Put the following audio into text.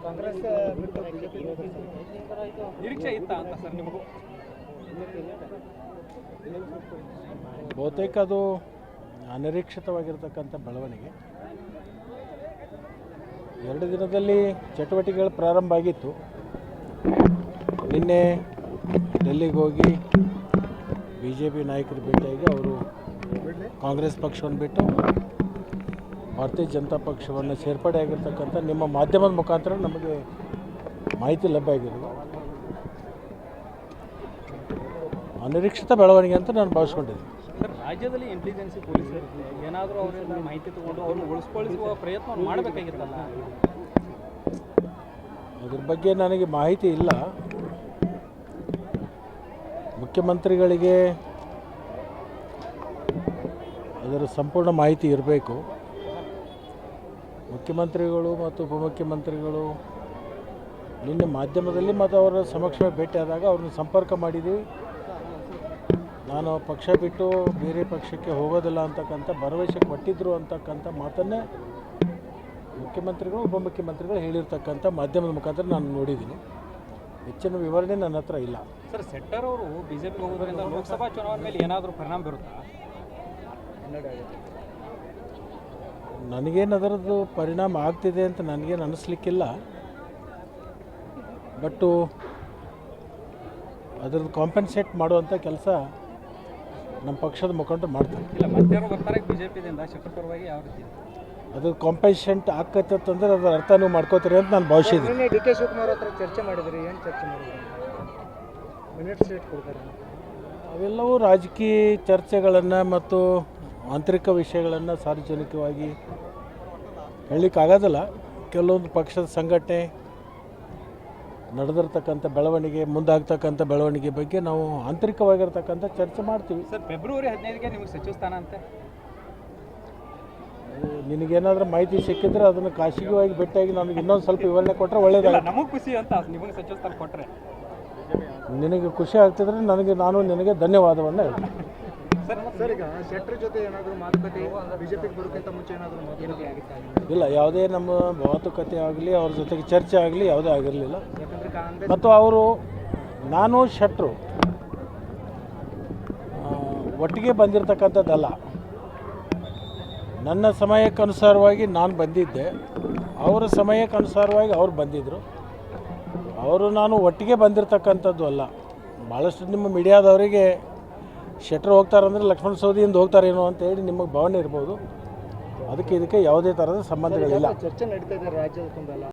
ಕಾಂಗ್ರೆಸ್ ನಿರೀಕ್ಷೆ ಇತ್ತ ಅಂತ ಸರ್ ನಿಮಗೂ? ಬಹುತೇಕ ಅದು ಅನಿರೀಕ್ಷಿತವಾಗಿರ್ತಕ್ಕಂಥ ಬೆಳವಣಿಗೆ. 2 ದಿನದಲ್ಲಿ ಚಟುವಟಿಕೆಗಳು ಪ್ರಾರಂಭ ಆಗಿತ್ತು. ನಿನ್ನೆ ಡೆಲ್ಲಿಗೆ ಹೋಗಿ BJP ನಾಯಕರು ಭೇಟಿಯಾಗಿ ಅವರು ಕಾಂಗ್ರೆಸ್ ಪಕ್ಷವನ್ನು ಬಿಟ್ಟು ಭಾರತೀಯ ಜನತಾ ಪಕ್ಷವನ್ನು ಸೇರ್ಪಡೆ ಆಗಿರ್ತಕ್ಕಂಥ ನಿಮ್ಮ ಮಾಧ್ಯಮದ ಮುಖಾಂತರ ನಮಗೆ ಮಾಹಿತಿ ಲಭ್ಯ ಆಗಿರೋದು ಅನಿರೀಕ್ಷಿತ ಬೆಳವಣಿಗೆ ಅಂತ ನಾನು ಭಾವಿಸ್ಕೊಂಡಿದ್ದೀನಿ. ಸರ್, ರಾಜ್ಯದಲ್ಲಿ ಇಂಟೆಲಿಜೆನ್ಸಿ ಪೊಲೀಸರು ಏನಾದರೂ ಅವರಿಂದ ಮಾಹಿತಿ ತಗೊಂಡು ಅವ್ರನ್ನ ಉಳಿಸ್ಕೊಳ್ಳಿಸುವ ಪ್ರಯತ್ನ ಮಾಡಬೇಕಾಗಿತ್ತಲ್ಲ? ಅದ್ರ ಬಗ್ಗೆ ನನಗೆ ಮಾಹಿತಿ ಇಲ್ಲ. ಮುಖ್ಯಮಂತ್ರಿಗಳಿಗೆ ಅದರ ಸಂಪೂರ್ಣ ಮಾಹಿತಿ ಇರಬೇಕು. ಮುಖ್ಯಮಂತ್ರಿಗಳು ಮತ್ತು ಉಪಮುಖ್ಯಮಂತ್ರಿಗಳು ನಿನ್ನೆ ಮಾಧ್ಯಮದಲ್ಲಿ ಮತ್ತು ಅವರ ಸಮಕ್ಷ ಭೇಟಿಯಾದಾಗ ಅವ್ರನ್ನ ಸಂಪರ್ಕ ಮಾಡಿದ್ದೀವಿ. ನಾನು ಪಕ್ಷ ಬಿಟ್ಟು ಬೇರೆ ಪಕ್ಷಕ್ಕೆ ಹೋಗೋದಿಲ್ಲ ಅಂತಕ್ಕಂಥ ಭರವಸೆ ಕೊಟ್ಟಿದ್ದರು ಅಂತಕ್ಕಂಥ ಮಾತನ್ನೇ ಮುಖ್ಯಮಂತ್ರಿಗಳು ಉಪಮುಖ್ಯಮಂತ್ರಿಗಳು ಹೇಳಿರ್ತಕ್ಕಂಥ ಮಾಧ್ಯಮದ ಮುಖಾಂತರ ನಾನು ನೋಡಿದ್ದೀನಿ. ಹೆಚ್ಚಿನ ವಿವರಣೆ ನನ್ನ ಹತ್ರ ಇಲ್ಲ. ಸರ್, ಶೆಟ್ಟರ್ ಅವರು BJPಗೆ ಹೋಗೋದ್ರಿಂದ ಲೋಕಸಭಾ ಚುನಾವಣೆ ಮೇಲೆ ಏನಾದರೂ ಪರಿಣಾಮ ಬೀರುತ್ತಾ? ನನಗೇನು ಅದರದ್ದು ಪರಿಣಾಮ ಆಗ್ತಿದೆ ಅಂತ ನನಗೇನು ಅನ್ನಿಸ್ಲಿಕ್ಕಿಲ್ಲ. ಬಟ್ಟು ಅದರದ್ದು ಕಾಂಪೆನ್ಸೇಟ್ ಮಾಡುವಂಥ ಕೆಲಸ ನಮ್ಮ ಪಕ್ಷದ ಮುಖಂಡರು ಮಾಡ್ತಾರೆ. ಇಲ್ಲ, ಮತ್ತೆ ಬರ್ತಾರೆ BJPದಿಂದ ಶೆಟ್ಟರ್ ಪರವಾಗಿ ಯಾವ ರೀತಿ ಅದು ಕಾಂಪೆನ್ಸೇಟ್ ಆಕತ್ತಂದ್ರೆ ಅದರ ಅರ್ಥ ನೀವು ಮಾಡ್ಕೋತೀರಿ ಅಂತ ನಾನು ಭಾವಿಸಿದ್ದೀನಿ. DK ಶಿವಕುಮಾರ್ ಹತ್ರ ಚರ್ಚೆ ಮಾಡಿದ್ರಿ, ಏನು ಚರ್ಚೆ ಮಾಡಿದ್ರಿ? ಮಿನಿಟ್ಸ್ ಡೇಟ್ ಕೊಡ್ತಾರೆ. ಅವೆಲ್ಲವೂ ರಾಜಕೀಯ ಚರ್ಚೆಗಳನ್ನು ಮತ್ತು ಆಂತರಿಕ ವಿಷಯಗಳನ್ನು ಸಾರ್ವಜನಿಕವಾಗಿ ಹೇಳಲಿಕ್ಕಾಗೋದಿಲ್ಲ. ಕೆಲವೊಂದು ಪಕ್ಷದ ಸಂಘಟನೆ ನಡೆದಿರ್ತಕ್ಕಂಥ ಬೆಳವಣಿಗೆ, ಮುಂದಾಗ್ತಕ್ಕಂಥ ಬೆಳವಣಿಗೆ ಬಗ್ಗೆ ನಾವು ಆಂತರಿಕವಾಗಿರ್ತಕ್ಕಂಥ ಚರ್ಚೆ ಮಾಡ್ತೀವಿ. ಸರ್, ಫೆಬ್ರವರಿ 15ಗೆ ನಿಮಗೆ ಸಚಿವ ಸ್ಥಾನ ಅಂತೆ. ನಿನಗೇನಾದರೂ ಮಾಹಿತಿ ಸಿಕ್ಕಿದ್ರೆ ಅದನ್ನು ಖಾಸಗಿಯಾಗಿ ಭೇಟಿಯಾಗಿ ನನಗೆ ಇನ್ನೊಂದು ಸ್ವಲ್ಪ ವಿವರಣೆ ಕೊಟ್ಟರೆ ಒಳ್ಳೆಯದಾಗಲ್ಲ. ನಮಗೆ ಖುಷಿ ಅಂತ ನಿಮಗೆ ಸಚಿವ ಸ್ಥಾನ ಕೊಟ್ಟರೆ ನಿನಗೆ ಖುಷಿ ಆಗ್ತಿದ್ರೆ ನಾನು ನಿನಗೆ ಧನ್ಯವಾದವನ್ನು ಹೇಳ್ತೀನಿ. ಸರ್, ಈಗ ಶೆಟ್ಟರ್ ಜೊತೆ ಏನಾದರೂ ಮಾತುಕತೆ BJPಗೆ ಬರೋಕ್ಕಿಂತ ಮುಂಚೆ ಏನಾದರೂ ಮಾತುಕತೆ ಆಗಿತ್ತು? ಇಲ್ಲ, ಯಾವುದೇ ನಮ್ಮ ಮಾತುಕತೆ ಆಗಲಿ ಅವ್ರ ಜೊತೆಗೆ ಚರ್ಚೆ ಆಗಲಿ ಯಾವುದೇ ಆಗಿರಲಿಲ್ಲ. ಮತ್ತು ಅವರು ನಾನು ಶೆಟ್ಟರು ಒಟ್ಟಿಗೆ ಬಂದಿರತಕ್ಕಂಥದ್ದಲ್ಲ. ನನ್ನ ಸಮಯಕ್ಕನುಸಾರವಾಗಿ ನಾನು ಬಂದಿದ್ದೆ, ಅವರ ಸಮಯಕ್ಕನುಸಾರವಾಗಿ ಅವ್ರು ಬಂದಿದ್ದರು. ಅವರು ನಾನು ಒಟ್ಟಿಗೆ ಬಂದಿರತಕ್ಕಂಥದ್ದು ಅಲ್ಲ. ಭಾಳಷ್ಟು ನಿಮ್ಮ ಮೀಡಿಯಾದವರಿಗೆ ಶೆಟ್ಟರ್ ಹೋಗ್ತಾರಂದ್ರೆ ಲಕ್ಷ್ಮಣ ಸವದಿಯಿಂದ ಹೋಗ್ತಾರೇನೋ ಅಂತ ಹೇಳಿ ನಿಮಗೆ ಭಾವನೆ ಇರ್ಬೋದು. ಇದಕ್ಕೆ ಯಾವುದೇ ಥರದ ಸಂಬಂಧಗಳಿಲ್ಲ. ಚರ್ಚೆ ನಡೀತಾ ಇದೆ ರಾಜ್ಯದ ತುಂಬೆಲ್ಲ.